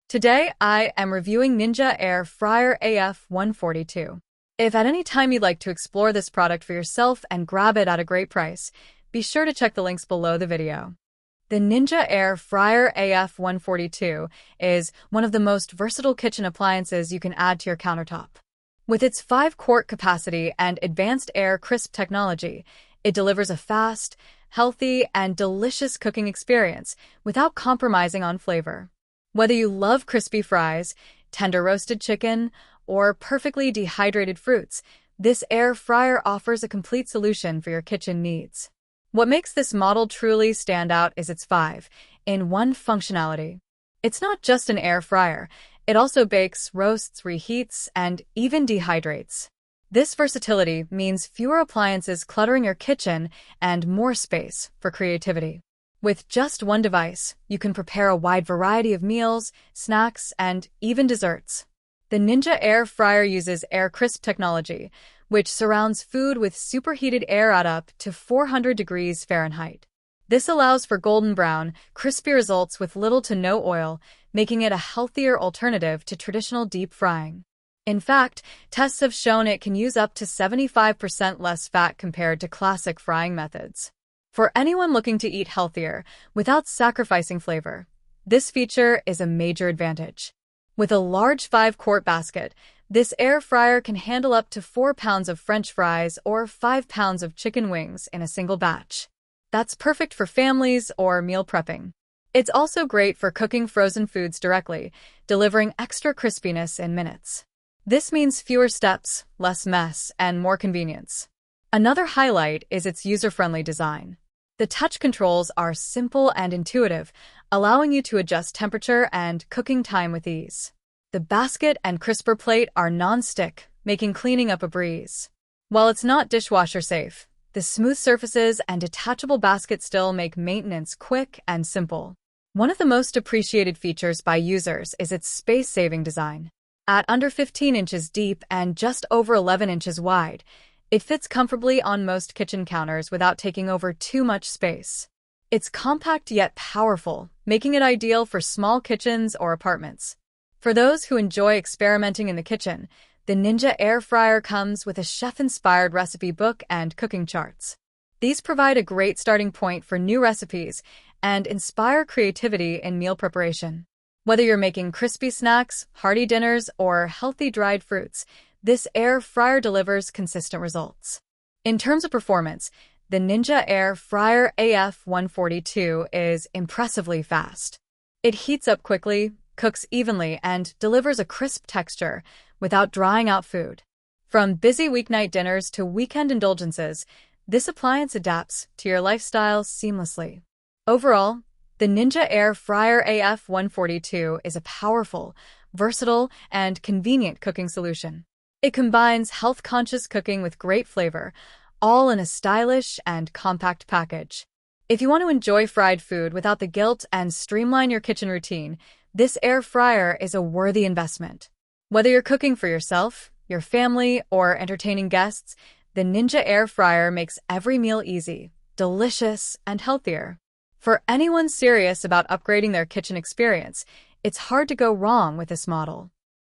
Today, I am reviewing Ninja Air Fryer AF142. If at any time you'd like to explore this product for yourself and grab it at a great price, be sure to check the links below the video. The Ninja Air Fryer AF142 is one of the most versatile kitchen appliances you can add to your countertop. With its 5-quart capacity and advanced air crisp technology, it delivers a fast, healthy, and delicious cooking experience without compromising on flavor. Whether you love crispy fries, tender roasted chicken, or perfectly dehydrated fruits, this air fryer offers a complete solution for your kitchen needs. What makes this model truly stand out is its 5-in-1 functionality. It's not just an air fryer, it also bakes, roasts, reheats, and even dehydrates. This versatility means fewer appliances cluttering your kitchen and more space for creativity. With just one device, you can prepare a wide variety of meals, snacks, and even desserts. The Ninja Air Fryer uses air crisp technology, which surrounds food with superheated air at up to 400 degrees Fahrenheit. This allows for golden brown, crispy results with little to no oil, making it a healthier alternative to traditional deep frying. In fact, tests have shown it can use up to 75% less fat compared to classic frying methods. For anyone looking to eat healthier without sacrificing flavor, this feature is a major advantage. With a large 5-quart basket, this air fryer can handle up to 4 pounds of French fries or 5 pounds of chicken wings in a single batch. That's perfect for families or meal prepping. It's also great for cooking frozen foods directly, delivering extra crispiness in minutes. This means fewer steps, less mess, and more convenience. Another highlight is its user-friendly design. The touch controls are simple and intuitive, allowing you to adjust temperature and cooking time with ease. The basket and crisper plate are non-stick, making cleaning up a breeze. While it's not dishwasher safe, the smooth surfaces and detachable basket still make maintenance quick and simple. One of the most appreciated features by users is its space-saving design. At under 15 inches deep and just over 11 inches wide, it fits comfortably on most kitchen counters without taking over too much space. It's compact yet powerful, making it ideal for small kitchens or apartments. For those who enjoy experimenting in the kitchen, the Ninja Air Fryer comes with a chef-inspired recipe book and cooking charts. These provide a great starting point for new recipes and inspire creativity in meal preparation. Whether you're making crispy snacks, hearty dinners, or healthy dried fruits, this air fryer delivers consistent results. In terms of performance, the Ninja Air Fryer AF142 is impressively fast. It heats up quickly, cooks evenly, and delivers a crisp texture without drying out food. From busy weeknight dinners to weekend indulgences, this appliance adapts to your lifestyle seamlessly. Overall, the Ninja Air Fryer AF142 is a powerful, versatile, and convenient cooking solution. It combines health-conscious cooking with great flavor, all in a stylish and compact package. If you want to enjoy fried food without the guilt and streamline your kitchen routine, this air fryer is a worthy investment. Whether you're cooking for yourself, your family, or entertaining guests, the Ninja Air Fryer makes every meal easy, delicious, and healthier. For anyone serious about upgrading their kitchen experience, it's hard to go wrong with this model.